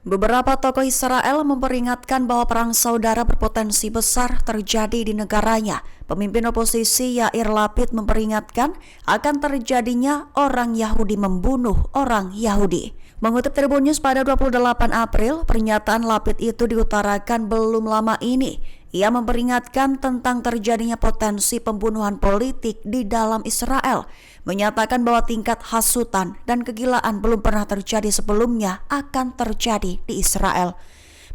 Beberapa tokoh Israel memperingatkan bahwa perang saudara berpotensi besar terjadi di negaranya. Pemimpin oposisi Yair Lapid memperingatkan akan terjadinya orang Yahudi membunuh orang Yahudi. Mengutip Tribun News pada 28 April, pernyataan Lapid itu diutarakan belum lama ini. Ia memperingatkan tentang terjadinya potensi pembunuhan politik di dalam Israel, menyatakan bahwa tingkat hasutan dan kegilaan belum pernah terjadi sebelumnya akan terjadi di Israel.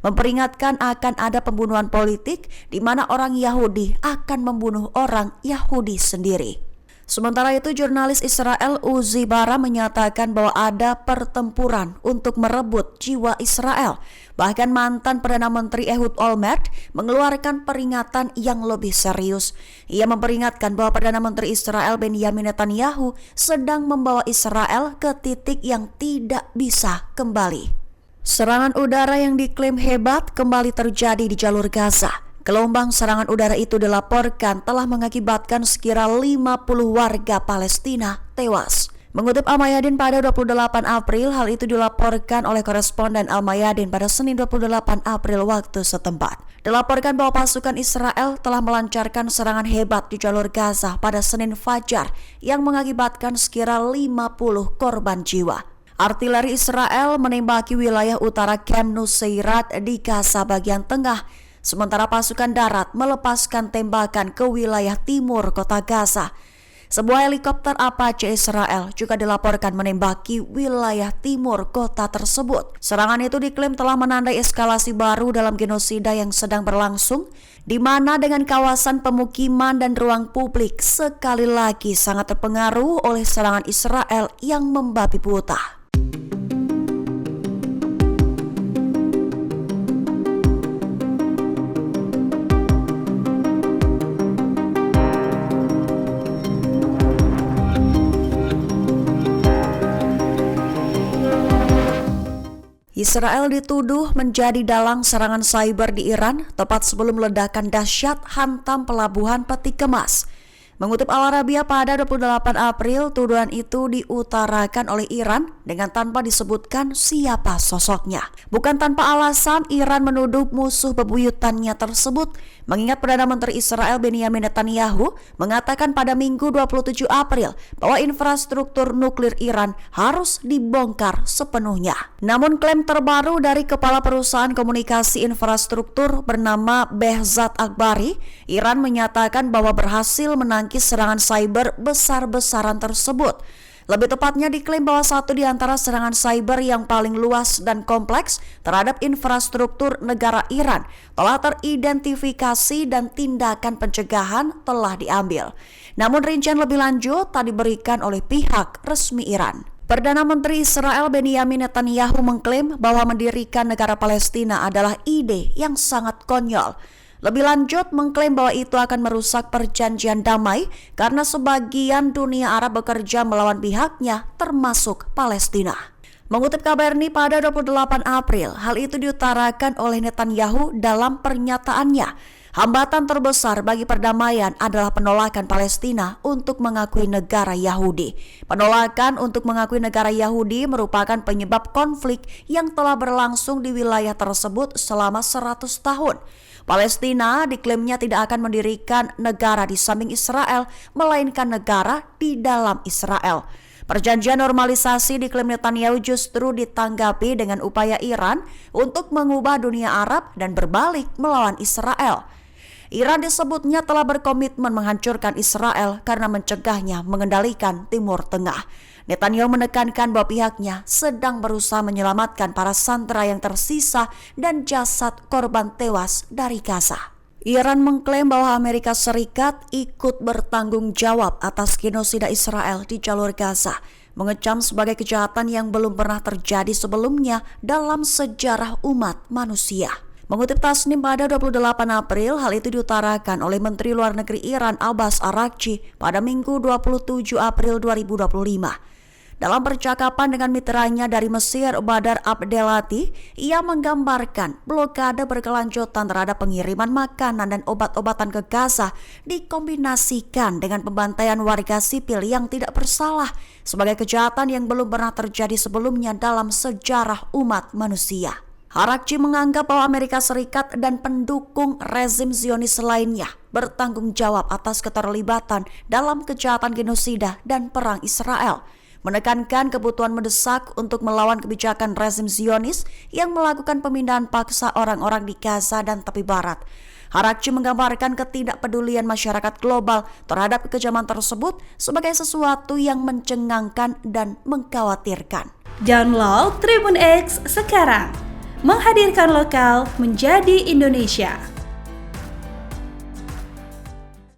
Memperingatkan akan ada pembunuhan politik di mana orang Yahudi akan membunuh orang Yahudi sendiri. Sementara itu, jurnalis Israel Uzi Bara menyatakan bahwa ada pertempuran untuk merebut jiwa Israel. Bahkan mantan Perdana Menteri Ehud Olmert mengeluarkan peringatan yang lebih serius. Ia memperingatkan bahwa Perdana Menteri Israel Benjamin Netanyahu sedang membawa Israel ke titik yang tidak bisa kembali. Serangan udara yang diklaim hebat kembali terjadi di jalur Gaza. Gelombang serangan udara itu dilaporkan telah mengakibatkan sekira 50 warga Palestina tewas. Mengutip Al-Mayadin pada 28 April, hal itu dilaporkan oleh koresponden Al-Mayadin pada Senin 28 April waktu setempat. Dilaporkan bahwa pasukan Israel telah melancarkan serangan hebat di jalur Gaza pada Senin Fajar yang mengakibatkan sekira 50 korban jiwa. Artileri Israel menembaki wilayah utara Camp Nuseirat di Gaza bagian tengah, sementara pasukan darat melepaskan tembakan ke wilayah timur kota Gaza. Sebuah helikopter Apache Israel juga dilaporkan menembaki wilayah timur kota tersebut. Serangan itu diklaim telah menandai eskalasi baru dalam genosida yang sedang berlangsung, di mana dengan kawasan pemukiman dan ruang publik sekali lagi sangat terpengaruh oleh serangan Israel yang membabi buta. Israel dituduh menjadi dalang serangan cyber di Iran tepat sebelum ledakan dahsyat hantam pelabuhan peti kemas. Mengutip Al Arabiya pada 28 April, tuduhan itu diutarakan oleh Iran dengan tanpa disebutkan siapa sosoknya. Bukan tanpa alasan, Iran menuduh musuh bebuyutannya tersebut, mengingat Perdana Menteri Israel Benjamin Netanyahu mengatakan pada Minggu 27 April bahwa infrastruktur nuklir Iran harus dibongkar sepenuhnya. Namun klaim terbaru dari Kepala Perusahaan Komunikasi Infrastruktur bernama Behzad Akbari, Iran menyatakan bahwa berhasil menangkis serangan cyber besar-besaran tersebut. Lebih tepatnya diklaim bahwa satu di antara serangan cyber yang paling luas dan kompleks terhadap infrastruktur negara Iran telah teridentifikasi dan tindakan pencegahan telah diambil. Namun rincian lebih lanjut tak diberikan oleh pihak resmi Iran. Perdana Menteri Israel Benjamin Netanyahu mengklaim bahwa mendirikan negara Palestina adalah ide yang sangat konyol. Lebih lanjut mengklaim bahwa itu akan merusak perjanjian damai karena sebagian dunia Arab bekerja melawan pihaknya termasuk Palestina. Mengutip KBRI pada 28 April, hal itu diutarakan oleh Netanyahu dalam pernyataannya. Hambatan terbesar bagi perdamaian adalah penolakan Palestina untuk mengakui negara Yahudi. Penolakan untuk mengakui negara Yahudi merupakan penyebab konflik yang telah berlangsung di wilayah tersebut selama 100 tahun. Palestina diklaimnya tidak akan mendirikan negara di samping Israel, melainkan negara di dalam Israel. Perjanjian normalisasi diklaim Netanyahu justru ditanggapi dengan upaya Iran untuk mengubah dunia Arab dan berbalik melawan Israel. Iran disebutnya telah berkomitmen menghancurkan Israel karena mencegahnya mengendalikan Timur Tengah. Netanyahu menekankan bahwa pihaknya sedang berusaha menyelamatkan para sandera yang tersisa dan jasad korban tewas dari Gaza. Iran mengklaim bahwa Amerika Serikat ikut bertanggung jawab atas genosida Israel di jalur Gaza, mengecam sebagai kejahatan yang belum pernah terjadi sebelumnya dalam sejarah umat manusia. Mengutip Tasnim pada 28 April, hal itu diutarakan oleh Menteri Luar Negeri Iran Abbas Araghchi pada Minggu 27 April 2025. Dalam percakapan dengan mitranya dari Mesir, Badar Abdelati, ia menggambarkan blokade berkelanjutan terhadap pengiriman makanan dan obat-obatan ke Gaza dikombinasikan dengan pembantaian warga sipil yang tidak bersalah sebagai kejahatan yang belum pernah terjadi sebelumnya dalam sejarah umat manusia. Harakchi menganggap bahwa Amerika Serikat dan pendukung rezim Zionis lainnya bertanggung jawab atas keterlibatan dalam kejahatan genosida dan perang Israel, menekankan kebutuhan mendesak untuk melawan kebijakan rezim Zionis yang melakukan pemindahan paksa orang-orang di Gaza dan tepi barat. Harakchi menggambarkan ketidakpedulian masyarakat global terhadap kekejaman tersebut sebagai sesuatu yang mencengangkan dan mengkhawatirkan. Download Tribun X sekarang, menghadirkan lokal menjadi Indonesia.